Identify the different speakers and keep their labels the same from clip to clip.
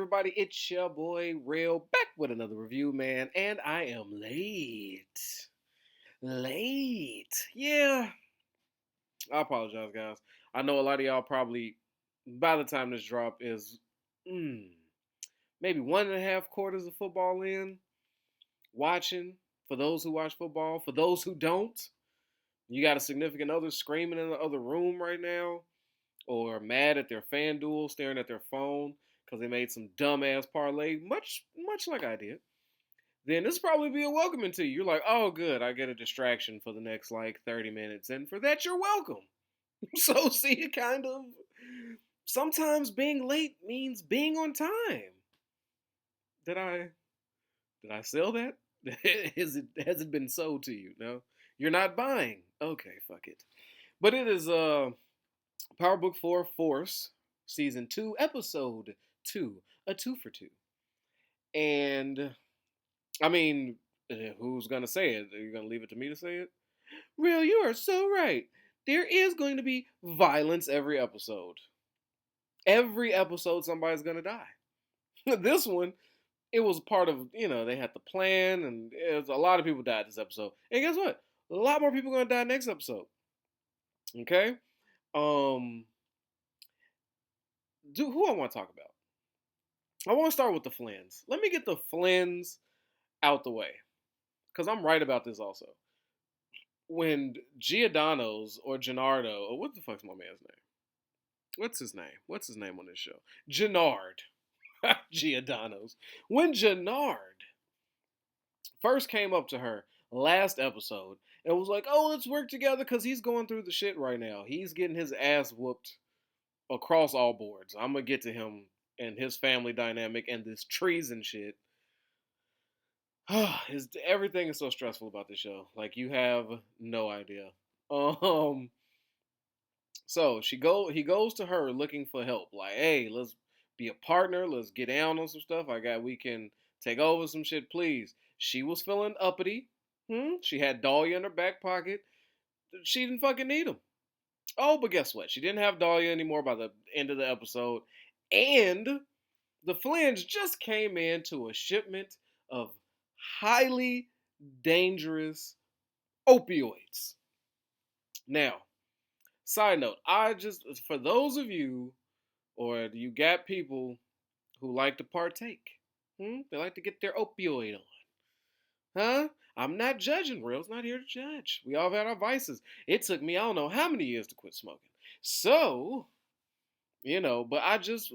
Speaker 1: everybody? It's your boy Real back with another review, man, and I am late. Late. Yeah, I apologize, guys. I know a lot of y'all probably, by the time this drop is mm, maybe 1.5 quarters of football in, watching. For those who watch football, for those who don't, you got a significant other screaming in the other room right now, or mad at their FanDuel, staring at their phone because they made some dumbass parlay, much like I did, then this probably be a welcoming to you. You're like, oh, good, I get a distraction for the next like 30 minutes, and for that, you're welcome. So, see, it kind of sometimes being late means being on time. Did I sell that? Has it been sold to you? No, you're not buying. Okay, fuck it. But it is Powerbook 4 Force, Season 2, Episode 2, a 2 for 2. And, I mean, who's going to say it? Are you going to leave it to me to say it? Real, you are so right. There is going to be violence every episode. Every episode, somebody's going to die. This one, it was part of, they had the plan, and a lot of people died this episode. And guess what? A lot more people are going to die next episode. Okay? Who I want to talk about? I want to start with the Flynns. Let me get the Flynns out the way, because I'm right about this also. When Giordano's or Gennardo, or what the fuck's my man's name? What's his name? What's his name on this show? Gennard. Giordano's. When Gennard first came up to her last episode and was like, oh, let's work together because he's going through the shit right now. He's getting his ass whooped across all boards. I'm going to get to him and his family dynamic and this treason shit. Everything is so stressful about this show. Like, you have no idea. So he goes to her looking for help. Like, hey, let's be a partner. Let's get down on some stuff. We can take over some shit, please. She was feeling uppity. She had Dahlia in her back pocket. She didn't fucking need him. Oh, but guess what? She didn't have Dahlia anymore by the end of the episode. And the Flynns just came into a shipment of highly dangerous opioids. Now, side note, for those of you, or you got people who like to partake, they like to get their opioid on, huh? I'm not judging. Real's not here to judge. We all have had our vices. It took me, I don't know how many years to quit smoking. So, but I just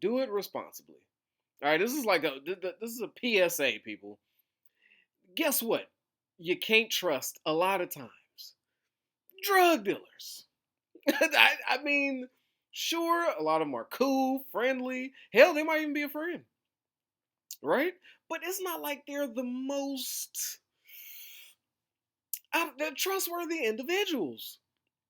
Speaker 1: do it responsibly. All right, this is a PSA, people. Guess what? You can't trust a lot of times drug dealers. I mean, sure, a lot of them are cool, friendly. Hell, they might even be a friend, right? But it's not like they're the most they're trustworthy individuals,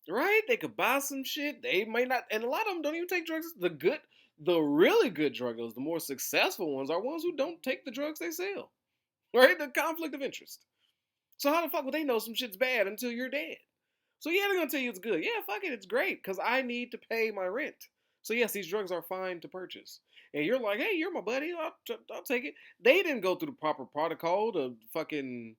Speaker 1: right? They could buy some shit. They may not, and a lot of them don't even take drugs. The really good drug dealers, the more successful ones, are ones who don't take the drugs they sell, right? The conflict of interest. So how the fuck would they know some shit's bad until you're dead? So yeah, they're gonna tell you it's good. Yeah, fuck it, it's great because I need to pay my rent. So yes, these drugs are fine to purchase. And you're like, hey, you're my buddy. I'll take it. They didn't go through the proper protocol to fucking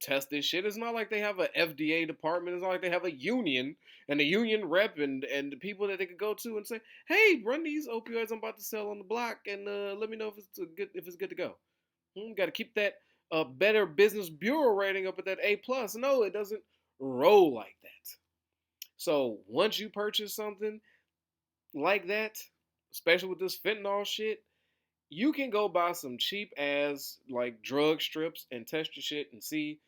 Speaker 1: test this shit. It's not like they have a FDA department. It's not like they have a union and a union rep and the people that they could go to and say, hey, run these opioids I'm about to sell on the block and let me know if it's good to go. Got to keep that Better Business Bureau rating up at that A plus. No, it doesn't roll like that. So once you purchase something like that, especially with this fentanyl shit, you can go buy some cheap ass like drug strips and test your shit and see,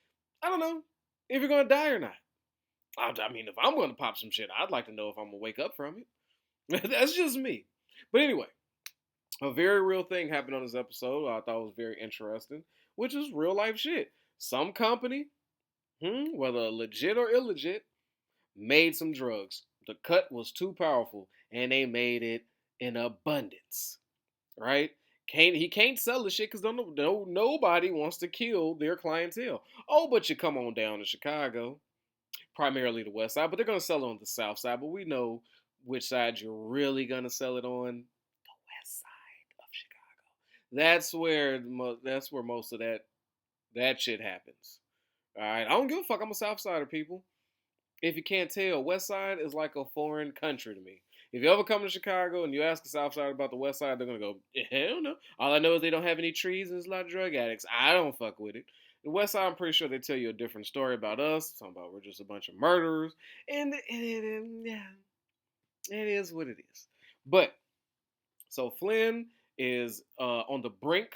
Speaker 1: I don't know, if you're gonna die or not. I mean, if I'm gonna pop some shit, I'd like to know if I'm gonna wake up from it. That's just me. But anyway, a very real thing happened on this episode. I thought it was very interesting, which is real life shit. Some company, whether legit or illegit, made some drugs. The cut was too powerful, and they made it in abundance. Right? He can't sell the shit because nobody wants to kill their clientele. Oh, but you come on down to Chicago, primarily the West Side, but they're gonna sell it on the South Side. But we know which side you're really gonna sell it on. The West Side. That's where most of that shit happens. All right, I don't give a fuck. I'm a Southsider, people. If you can't tell, West Side is like a foreign country to me. If you ever come to Chicago and you ask a South Side about the West Side, they're gonna go, hell no. All I know is they don't have any trees and there's a lot of drug addicts. I don't fuck with it. The West Side, I'm pretty sure they tell you a different story about us. Talking about we're just a bunch of murderers, and yeah, it is what it is. But so Flynn is on the brink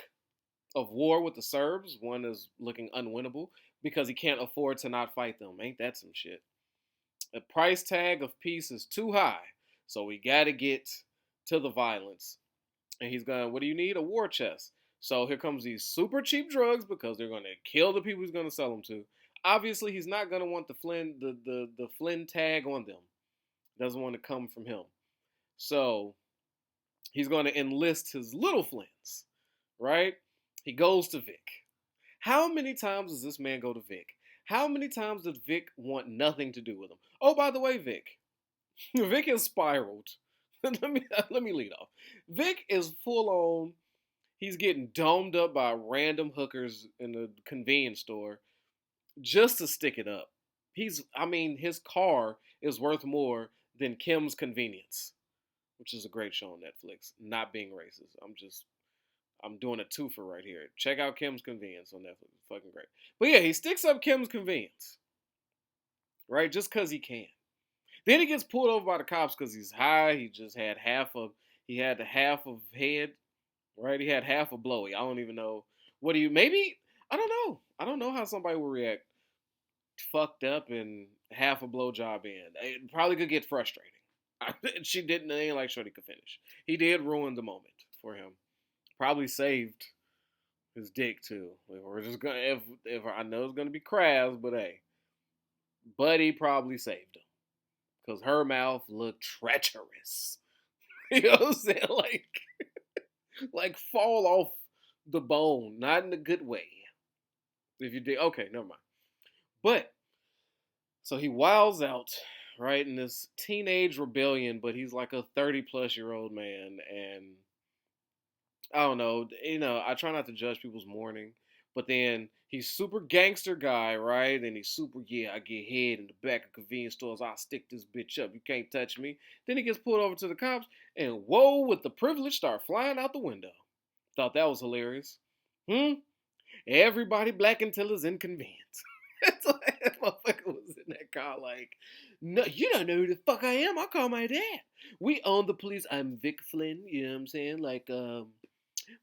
Speaker 1: of war with the Serbs. One is looking unwinnable because he can't afford to not fight them. Ain't that some shit? The price tag of peace is too high, so we got to get to the violence. And he's going, what do you need? A war chest. So here comes these super cheap drugs because they're going to kill the people he's going to sell them to. Obviously, he's not going to want the Flynn tag on them. Doesn't want to come from him. So he's going to enlist his little Flynns, right? He goes to Vic. How many times does this man go to Vic? How many times does Vic want nothing to do with him? Oh, by the way, Vic. Vic has spiraled. let me lead off. Vic is full on. He's getting domed up by random hookers in the convenience store just to stick it up. His car is worth more than Kim's Convenience, which is a great show on Netflix. Not being racist. I'm doing a twofer right here. Check out Kim's Convenience on Netflix. It's fucking great. But yeah, he sticks up Kim's Convenience, right? Just because he can. Then he gets pulled over by the cops because he's high. He just had he had the half of head, right? He had half a blowy. I don't even know. I don't know. I don't know how somebody will react fucked up and half a blowjob in. It probably could get frustrating. She didn't, it ain't like Shorty could finish. He did ruin the moment for him. Probably saved his dick too. We're just gonna if I know it's gonna be crass, but hey, Buddy probably saved him because her mouth looked treacherous. You know what I'm saying? Like fall off the bone, not in a good way. If you did, okay, never mind. But so he wilds out, right, in this teenage rebellion, but he's like a 30-plus-year-old man, and I don't know, I try not to judge people's mourning, but then he's super gangster guy, right? And he's super, yeah, I get head in the back of convenience stores, I'll stick this bitch up, you can't touch me. Then he gets pulled over to the cops, and whoa, with the privilege start flying out the window. Thought that was hilarious. Everybody black until it's inconvenient. It's like that motherfucker was in that car like, no, you don't know who the fuck I am. I'll call my dad. We own the police. I'm Vic Flynn. You know what I'm saying? Like,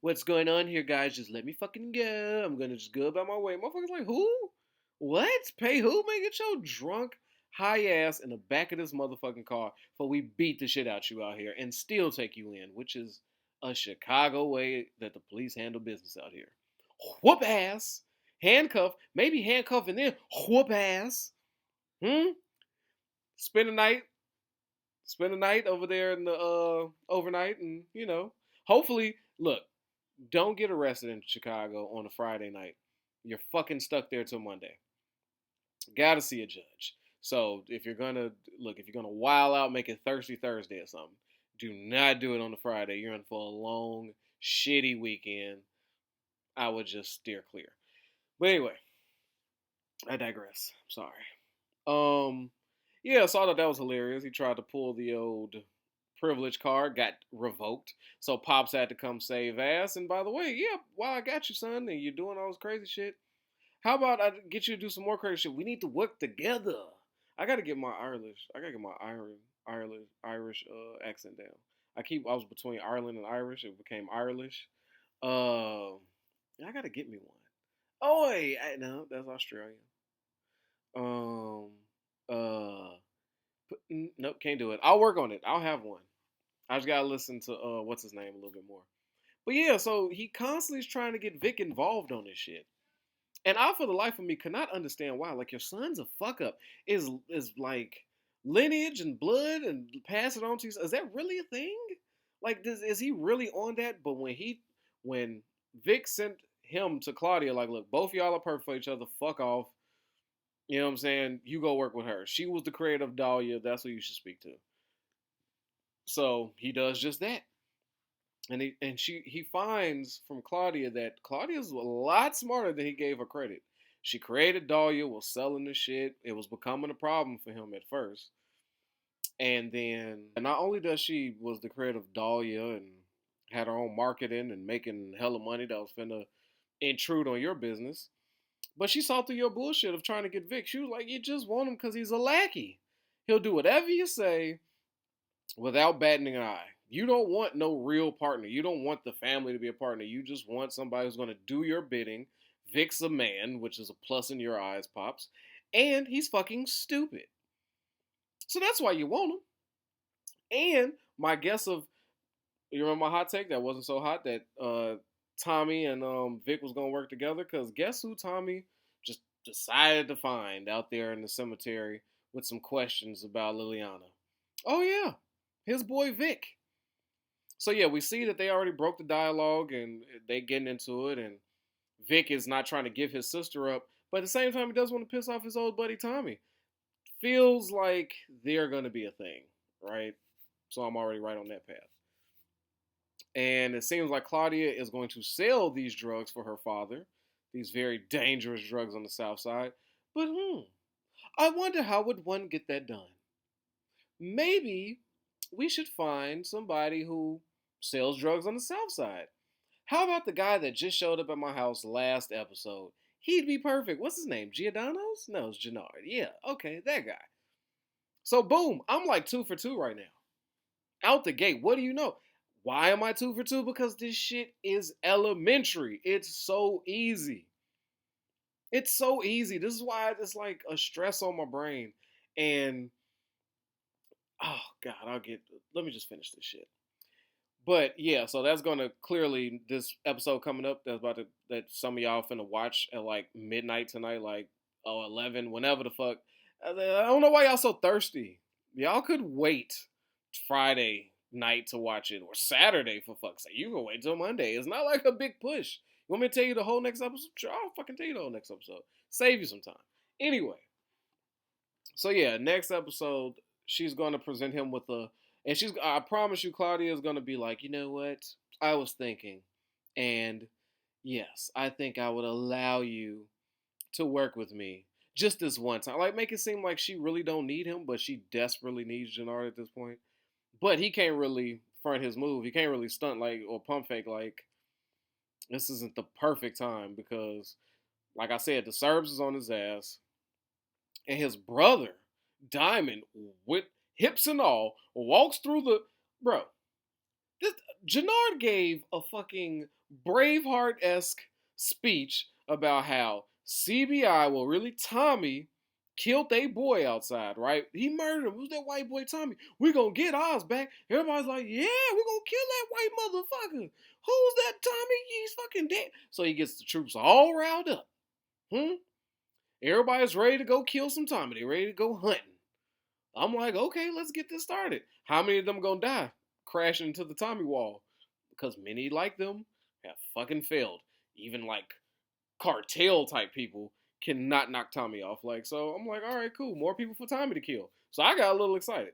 Speaker 1: what's going on here, guys? Just let me fucking go. I'm gonna just go about my way. Motherfucker's like, who? What? Pay who? Man, get your drunk, high ass in the back of this motherfucking car before we beat the shit out you out here and still take you in, which is a Chicago way that the police handle business out here. Whoop ass. Handcuff, maybe handcuff and then whoop ass. Spend the night over there in the overnight, and hopefully, look, don't get arrested in Chicago on a Friday night. You're fucking stuck there till Monday. Gotta see a judge. So if you're gonna wild out, make it Thirsty Thursday or something. Do not do it on the Friday. You're in for a long, shitty weekend. I would just steer clear. But anyway, I digress. Sorry. Yeah, so I thought that was hilarious. He tried to pull the old privilege card, got revoked. So Pops had to come save ass. And by the way, yeah, while I got you, son, and you're doing all this crazy shit, how about I get you to do some more crazy shit? We need to work together. I gotta get my Irish accent down. I was between Ireland and Irish. It became Irish. I gotta get me one. Oh wait, no, that's Australian. Um, nope, can't do it. I'll work on it. I'll have one. I just gotta listen to what's his name a little bit more. But yeah, so he constantly is trying to get Vic involved on this shit, and I, for the life of me, could not understand why. Like, your son's a fuck up. Is like lineage and blood and pass it on to you. Is that really a thing? Like, is he really on that? But when Vic sent him to Claudia, like, look, both of y'all are perfect for each other. Fuck off. You know what I'm saying? You go work with her. She was the creator of Dahlia. That's who you should speak to. So he does just that. He finds from Claudia that Claudia's a lot smarter than he gave her credit. She created Dahlia, was selling the shit. It was becoming a problem for him at first. And then not only does she was the creator of Dahlia and had her own marketing and making hella money that was finna intrude on your business, but she saw through your bullshit of trying to get Vic. She was like, you just want him because he's a lackey. He'll do whatever you say without batting an eye. You don't want no real partner. You don't want the family to be a partner. You just want somebody who's going to do your bidding. Vic's a man, which is a plus in your eyes, Pops. And he's fucking stupid. So that's why you want him. And my guess of, you remember my hot take that wasn't so hot that Tommy and Vic was going to work together? Because guess who Tommy just decided to find out there in the cemetery with some questions about Liliana? Oh, yeah. His boy Vic. So yeah, we see that they already broke the dialogue and they getting into it, and Vic is not trying to give his sister up, but at the same time he does want to piss off his old buddy Tommy. Feels like they're gonna be a thing, right? So I'm already right on that path. And it seems like Claudia is going to sell these drugs for her father, these very dangerous drugs on the South Side. But I wonder how would one get that done? Maybe we should find somebody who sells drugs on the South Side. How about the guy that just showed up at my house last episode? He'd be perfect. What's his name? Giordano's? No, it's Gennard. Yeah, okay, that guy. So boom, I'm like 2 for 2 right now. Out the gate. What do you know? Why am I 2 for 2? Because this shit is elementary. It's so easy. It's so easy. This is why it's like a stress on my brain. And oh god, let me just finish this shit. But yeah, so that's gonna clearly this episode coming up that some of y'all finna watch at like midnight tonight, like 11, whenever the fuck. I don't know why y'all so thirsty. Y'all could wait Friday night to watch it or Saturday for fuck's sake. You can wait till Monday. It's not like a big push. You want me to tell you the whole next episode? Sure, I'll fucking tell you the whole next episode. Save you some time. Anyway, so yeah, next episode she's gonna present him with I promise you, Claudia is gonna be like, you know what? I was thinking, and yes, I think I would allow you to work with me just this one time. Like, make it seem like she really don't need him, but she desperately needs Gennard at this point. But he can't really front his move. He can't really stunt like or pump fake like this isn't the perfect time because, like I said, the Serbs is on his ass, and his brother Diamond with hips and all walks through the bro. This Gennard gave a fucking Braveheart-esque speech about how CBI, well, really Tommy, killed they boy outside, right? He murdered him. Who's that white boy Tommy? We gonna get ours back. Everybody's like, yeah, we gonna kill that white motherfucker. Who's that Tommy? He's fucking dead. So he gets the troops all riled up. Everybody's ready to go kill some Tommy. They ready to go hunting. I'm like, okay, let's get this started. How many of them gonna die crashing into the Tommy wall? Because many like them have fucking failed. Even like cartel type people cannot knock Tommy off. Like, so I'm like, all right, cool. More people for Tommy to kill. So I got a little excited.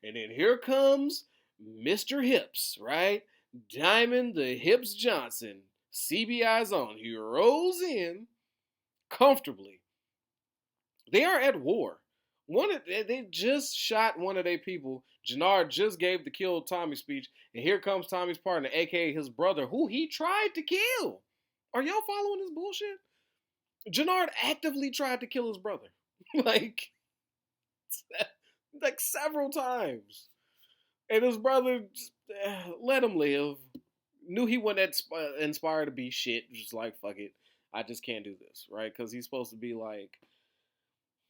Speaker 1: And then here comes Mr. Hips, right? Diamond the Hips Johnson, CBI's own. He rolls in comfortably. They are at war. They just shot one of their people. Gennard just gave the kill Tommy speech, and here comes Tommy's partner, aka his brother, who he tried to kill. Are y'all following this bullshit? Gennard actively tried to kill his brother, like several times, and his brother just, let him live. Knew he wasn't inspired to be shit. Just like fuck it, I just can't do this, right? Because he's supposed to be like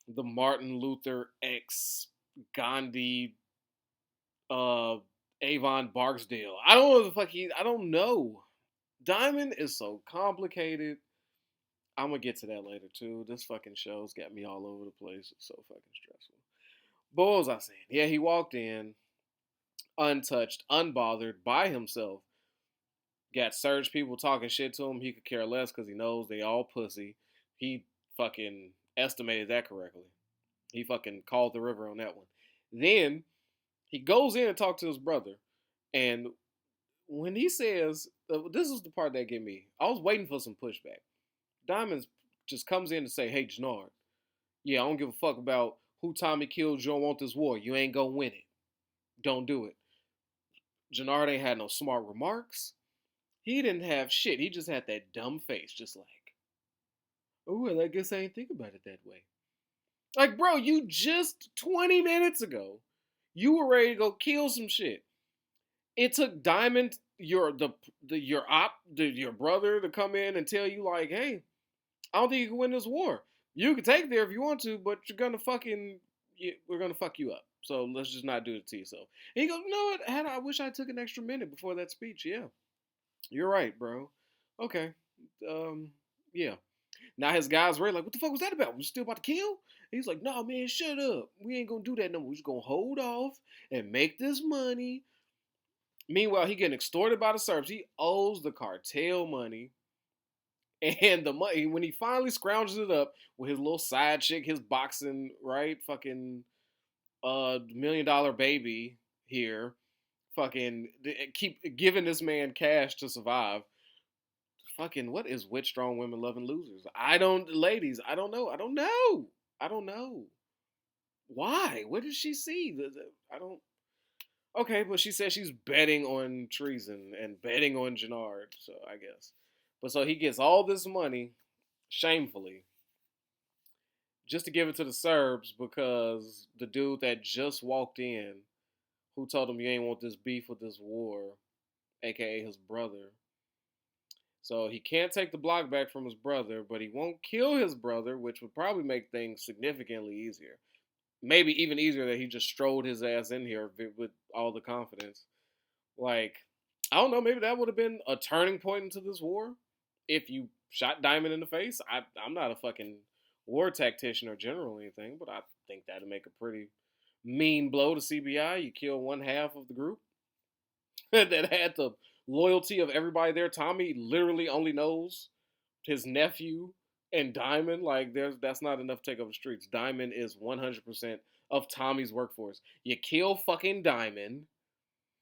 Speaker 1: the Martin Luther X Gandhi Avon Barksdale. I don't know the fuck I don't know. Diamond is so complicated. I'm gonna get to that later too. This fucking show's got me all over the place. It's so fucking stressful. But what was I saying? Yeah, he walked in untouched, unbothered, by himself. Got surge people talking shit to him. He could care less because he knows they all pussy. He fucking estimated that correctly. He fucking called the river on that one. Then he goes in and talks to his brother, and when he says, this is the part that get me. I was waiting for some pushback. Diamonds just comes in to say, hey, Jannard, yeah, I don't give a fuck about who Tommy killed. You don't want this war. You ain't gonna win it. Don't do it. Jannard ain't had no smart remarks. He didn't have shit. He just had that dumb face, just like, oh, well, I guess I ain't think about it that way. Like, bro, you just 20 minutes ago, you were ready to go kill some shit. It took Diamond, your brother, to come in and tell you like, hey, I don't think you can win this war. You can take there if you want to, but we're gonna fuck you up. So let's just not do it to yourself. And he goes, you know what? I wish I took an extra minute before that speech. Yeah, you're right, bro. Okay, yeah. Now his guys were like, what the fuck was that about? We still about to kill? He's like, no, man, shut up. We ain't gonna do that no more. We're just gonna hold off and make this money. Meanwhile, he getting extorted by the Serbs. He owes the cartel money. And the money, when he finally scrounges it up with his little side chick, his boxing, right? Fucking $1 million baby here. Fucking keep giving this man cash to survive. Fucking what is with strong women loving losers? Ladies, I don't know. I don't know. I don't know. Why? What did she see? I don't. Okay, but she said she's betting on treason and betting on Jannard, so I guess. But so he gets all this money, shamefully, just to give it to the Serbs because the dude that just walked in, who told him you ain't want this beef with this war, aka his brother. So he can't take the block back from his brother, but he won't kill his brother, which would probably make things significantly easier. Maybe even easier that he just strode his ass in here with all the confidence. Like, I don't know, maybe that would have been a turning point into this war if you shot Diamond in the face. I'm not a fucking war tactician or general or anything, but I think that'd make a pretty mean blow to CBI. You kill one half of the group that had the loyalty of everybody there. Tommy literally only knows his nephew and Diamond. Like, that's not enough to take over the streets. Diamond is 100% of Tommy's workforce. You kill fucking Diamond,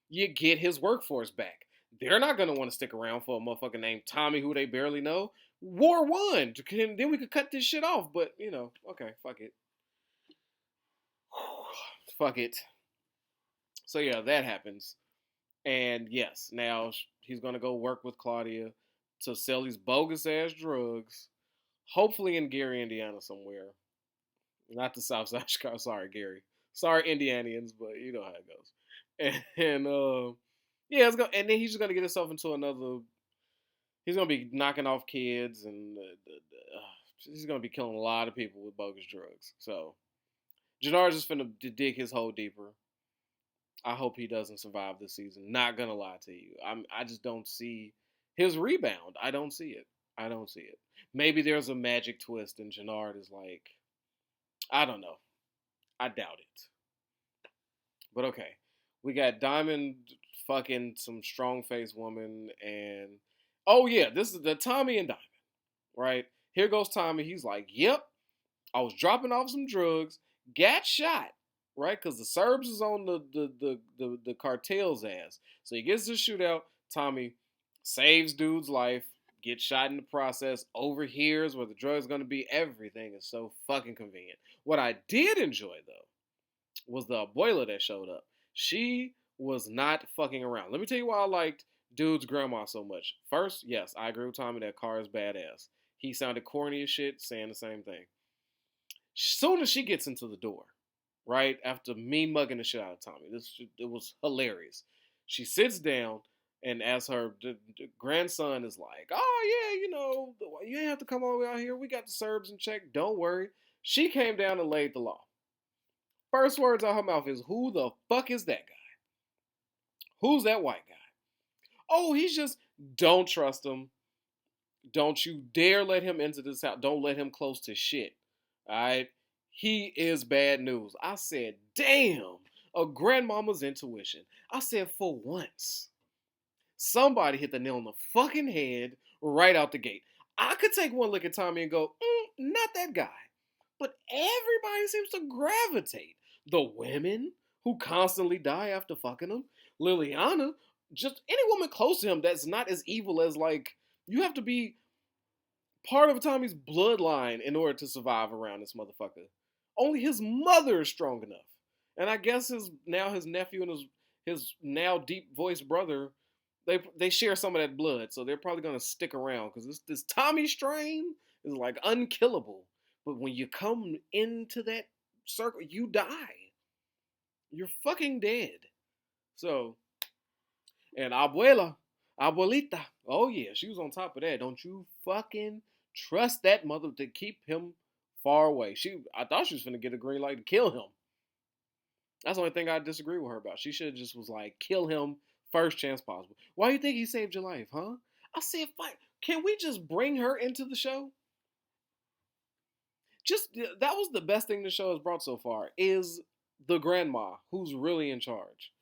Speaker 1: you get his workforce back. They're not gonna want to stick around for a motherfucker named Tommy who they barely know. War won. Then we could cut this shit off. But okay, fuck it. Fuck it. So yeah, that happens. And yes, now he's gonna go work with Claudia to sell these bogus ass drugs. Hopefully in Gary, Indiana, somewhere. Not the Southside Chicago. Sorry, Gary. Sorry, Indianians, but you know how it goes. And yeah, and then he's just gonna get himself into another. He's gonna be knocking off kids, and he's gonna be killing a lot of people with bogus drugs. So Jannard's just finna dig his hole deeper. I hope he doesn't survive this season. Not gonna lie to you, I just don't see his rebound. I don't see it. I don't see it. Maybe there's a magic twist, and Jannard is like, I don't know. I doubt it. But okay, we got Diamond fucking some strong faced woman, and oh yeah, this is the Tommy and Diamond, right? Here goes Tommy. He's like, yep, I was dropping off some drugs, got shot, right? Because the Serbs is on the cartel's ass. So he gets this shootout. Tommy saves dude's life, gets shot in the process, overhears where the drug's gonna be. Everything is so fucking convenient. What I did enjoy though was the abuela that showed up. She was not fucking around. Let me tell you why I liked dude's grandma so much. First, yes, I agree with Tommy that car is badass. He sounded corny as shit saying the same thing. Soon as she gets into the door, right, after mean mugging the shit out of Tommy, it was hilarious. She sits down, and as her grandson is like, oh yeah, you ain't have to come all the way out here. We got the Serbs in check. Don't worry. She came down and laid the law. First words out her mouth is, who the fuck is that guy? Who's that white guy? Oh, he's just, don't trust him. Don't you dare let him into this house. Don't let him close to shit. All right? He is bad news. I said, damn, a grandmama's intuition. I said, for once, somebody hit the nail on the fucking head right out the gate. I could take one look at Tommy and go, not that guy. But everybody seems to gravitate. The women who constantly die after fucking them. Liliana, just any woman close to him that's not as evil as like you have to be part of Tommy's bloodline in order to survive around this motherfucker. Only his mother is strong enough, and I guess his nephew and his now deep voiced brother, they share some of that blood, so they're probably gonna stick around because this Tommy strain is like unkillable. But when you come into that circle, you die. You're fucking dead. So, and abuelita, oh yeah, she was on top of that. Don't you fucking trust that mother to keep him far away. I thought she was gonna get a green light to kill him. That's the only thing I disagree with her about. She should have just was like, kill him first chance possible. Why do you think he saved your life, huh? I said, fine. Can we just bring her into the show? Just that was the best thing the show has brought so far is the grandma who's really in charge.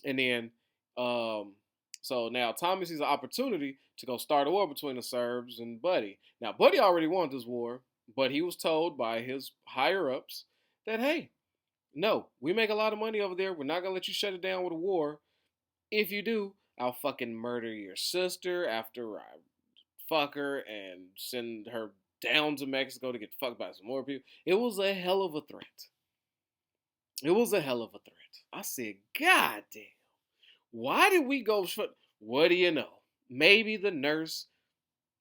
Speaker 1: And then, so now Tommy sees an opportunity to go start a war between the Serbs and Buddy. Now, Buddy already wanted this war, but he was told by his higher ups that, hey, no, we make a lot of money over there. We're not going to let you shut it down with a war. If you do, I'll fucking murder your sister after I fuck her and send her down to Mexico to get fucked by some more people. It was a hell of a threat. It was a hell of a threat. I said, God damn. Why did we go? What do you know? Maybe the nurse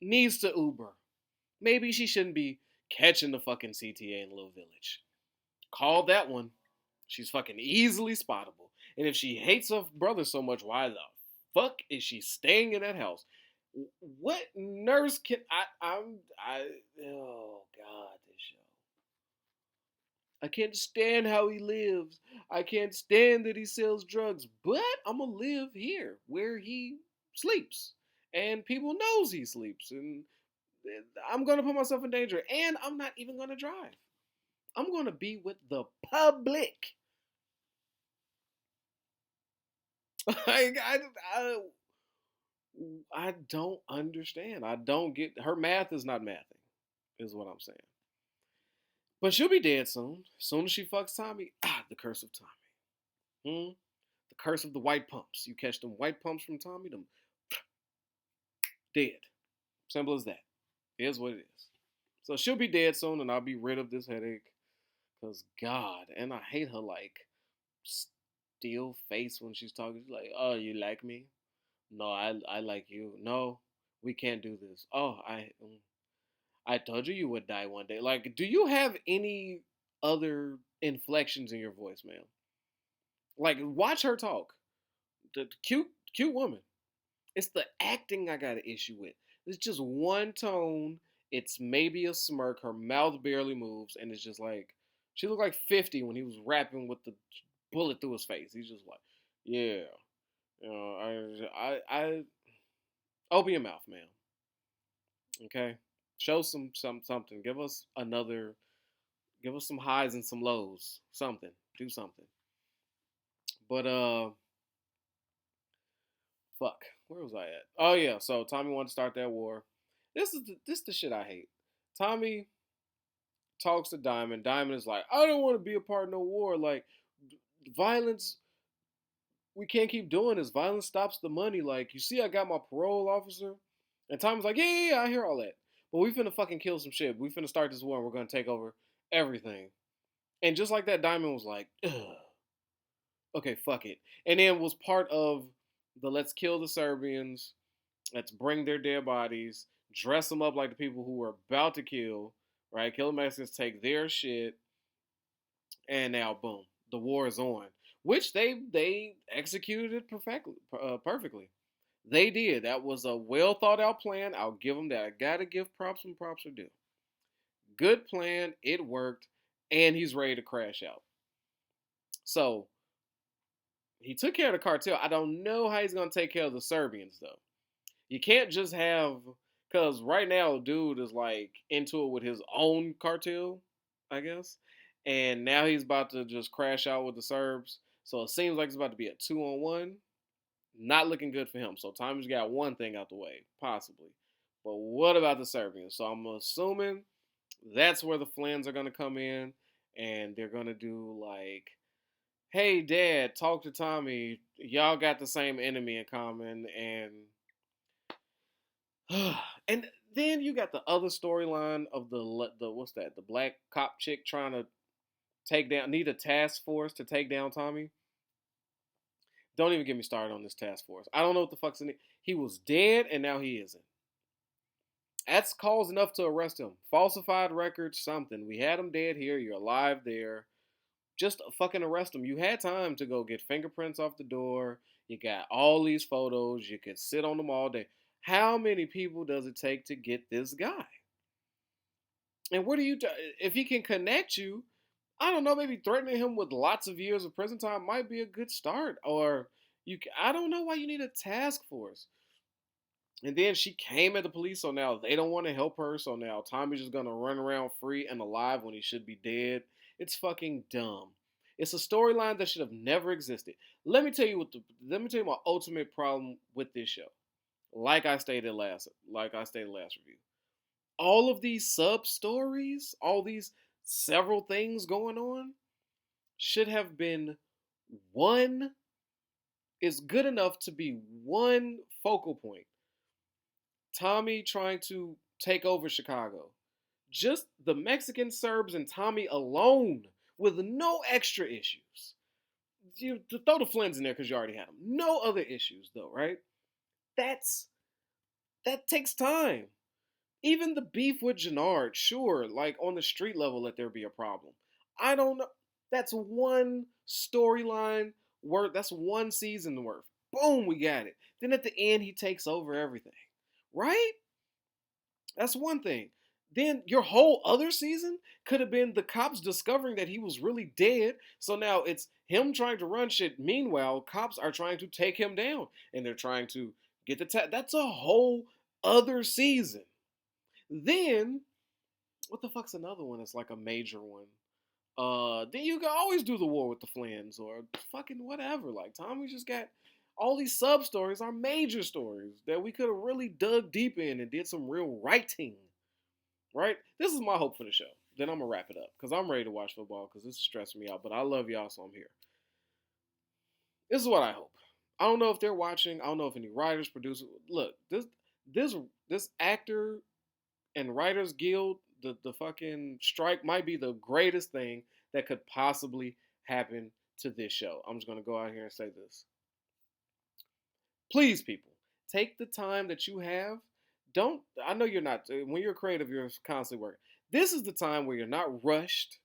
Speaker 1: needs to Uber. Maybe she shouldn't be catching the fucking CTA in a little village. Call that one. She's fucking easily spottable. And if she hates her brother so much, why the fuck is she staying in that house? What nurse can oh God, this show. I can't stand how he lives. I can't stand that he sells drugs, but I'm gonna live here where he sleeps, and people knows he sleeps, and I'm gonna put myself in danger, and I'm not even gonna drive. I'm gonna be with the public. I don't understand. I don't get her math is not mathing, is what I'm saying. But she'll be dead soon. As soon as she fucks Tommy, the curse of Tommy. The curse of the white pumps. You catch them white pumps from Tommy, them dead. Simple as that. Here's what it is. So she'll be dead soon, and I'll be rid of this headache. Cause God, and I hate her like still face when she's talking. She's like, "Oh, you like me? No, I like you. No, we can't do this. Oh, I told you you would die one day. Like, do you have any other inflections in your voice, ma'am? Like, watch her talk. The cute woman. It's the acting I got an issue with. It's just one tone. It's maybe a smirk. Her mouth barely moves, and it's just like she looked like 50 when he was rapping with the bullet through his face. He's just like, yeah, you know, I open your mouth, ma'am. Okay, show something. Give us some highs and some lows. Something. Do something. But fuck. Where was I at? Oh yeah. So Tommy wanted to start that war. This the shit I hate. Tommy talks to Diamond. Diamond is like, I don't want to be a part of no war. Like violence. We can't keep doing this. Violence stops the money. Like you see, I got my parole officer, and Tommy's like, yeah, I hear all that. But we finna fucking kill some shit. We finna start this war, and we're gonna take over everything. And just like that, Diamond was like, ugh. Okay, fuck it. And then was part of the let's kill the Serbians, let's bring their dead bodies, dress them up like the people who were about to kill, right? Kill the Mexicans, take their shit, and now boom, the war is on. Which they executed it perfectly. They did. That was a well thought out plan. I'll give them that. I gotta give props when props are due. Good plan. It worked, and he's ready to crash out. So he took care of the cartel. I don't know how he's gonna take care of the Serbians though. You can't just have because right now dude is like into it with his own cartel, I guess. And now he's about to just crash out with the Serbs. So it seems like it's about to be a 2-on-1. Not looking good for him. So Tommy's got one thing out the way, possibly. But what about the Serbians? So I'm assuming that's where the Flans are gonna come in and they're gonna do like hey, Dad, talk to Tommy. Y'all got the same enemy in common, and then you got the other storyline of the what's that? The black cop chick trying to take down need a task force to take down Tommy. Don't even get me started on this task force. I don't know what the fuck's in it. He was dead and now he isn't. That's cause enough to arrest him. Falsified records, something. We had him dead here. You're alive there. Just fucking arrest him. You had time to go get fingerprints off the door. You got all these photos. You could sit on them all day. How many people does it take to get this guy? And what do you do? If he can connect you, I don't know, maybe threatening him with lots of years of prison time might be a good start. Or I don't know why you need a task force. And then she came at the police, so now they don't want to help her. So now Tommy's just gonna run around free and alive when he should be dead. It's fucking dumb. It's a storyline that should have never existed. Let me tell you my ultimate problem with this show. Like I stated last review. All of these sub stories, all these several things going on, should have been one is good enough to be one focal point. Tommy trying to take over Chicago. Just the Mexican Serbs and Tommy alone with no extra issues. You throw the Flynn's in there because you already had them. No other issues though, right? That's that takes time. Even the beef with Jannard, sure, like on the street level, let there be a problem. I don't know. That's one storyline worth. That's one season worth. Boom, we got it. Then at the end, he takes over everything. Right? That's one thing. Then your whole other season could have been the cops discovering that he was really dead. So now it's him trying to run shit. Meanwhile, cops are trying to take him down and they're trying to get that's a whole other season. Then what the fuck's another one that's like a major one? Then you can always do the war with the Flynn's or fucking whatever. Like Tommy just got all these sub stories are major stories that we could have really dug deep in and did some real writing. Right? This is my hope for the show. Then I'm gonna wrap it up because I'm ready to watch football because this is stressing me out. But I love y'all, so I'm here. This is what I hope. I don't know if they're watching. I don't know if any writers, producers. Look, this actor and writers guild, the fucking strike might be the greatest thing that could possibly happen to this show. I'm just gonna go out here and say this. Please, people, take the time that you have. Don't, I know you're not, when you're creative, you're constantly working. This is the time where you're not rushed.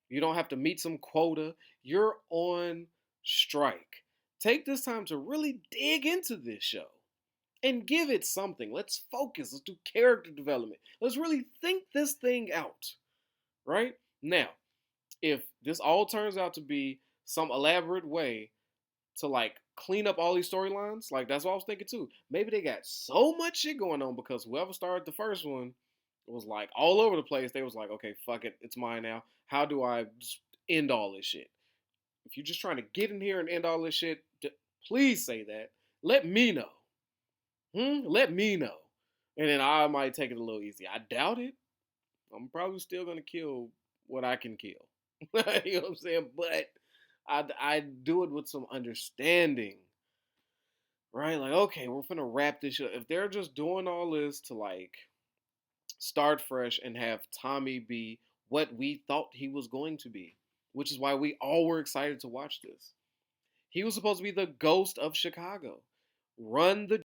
Speaker 1: You don't have to meet some quota. You're on strike. Take this time to really dig into this show and give it something. Let's focus. Let's do character development. Let's really think this thing out. Right? Now, if this all turns out to be some elaborate way to like clean up all these storylines. Like that's what I was thinking too. Maybe they got so much shit going on because whoever started the first one was like all over the place. They was like, okay, fuck it, it's mine now. How do I just end all this shit? If you're just trying to get in here and end all this shit, please say that. Let me know. Let me know. And then I might take it a little easy. I doubt it. I'm probably still gonna kill what I can kill. You know what I'm saying? But I do it with some understanding, right? Like, okay, we're gonna wrap this shit. If they're just doing all this to like start fresh and have Tommy be what we thought he was going to be, which is why we all were excited to watch this. He was supposed to be the ghost of Chicago, run the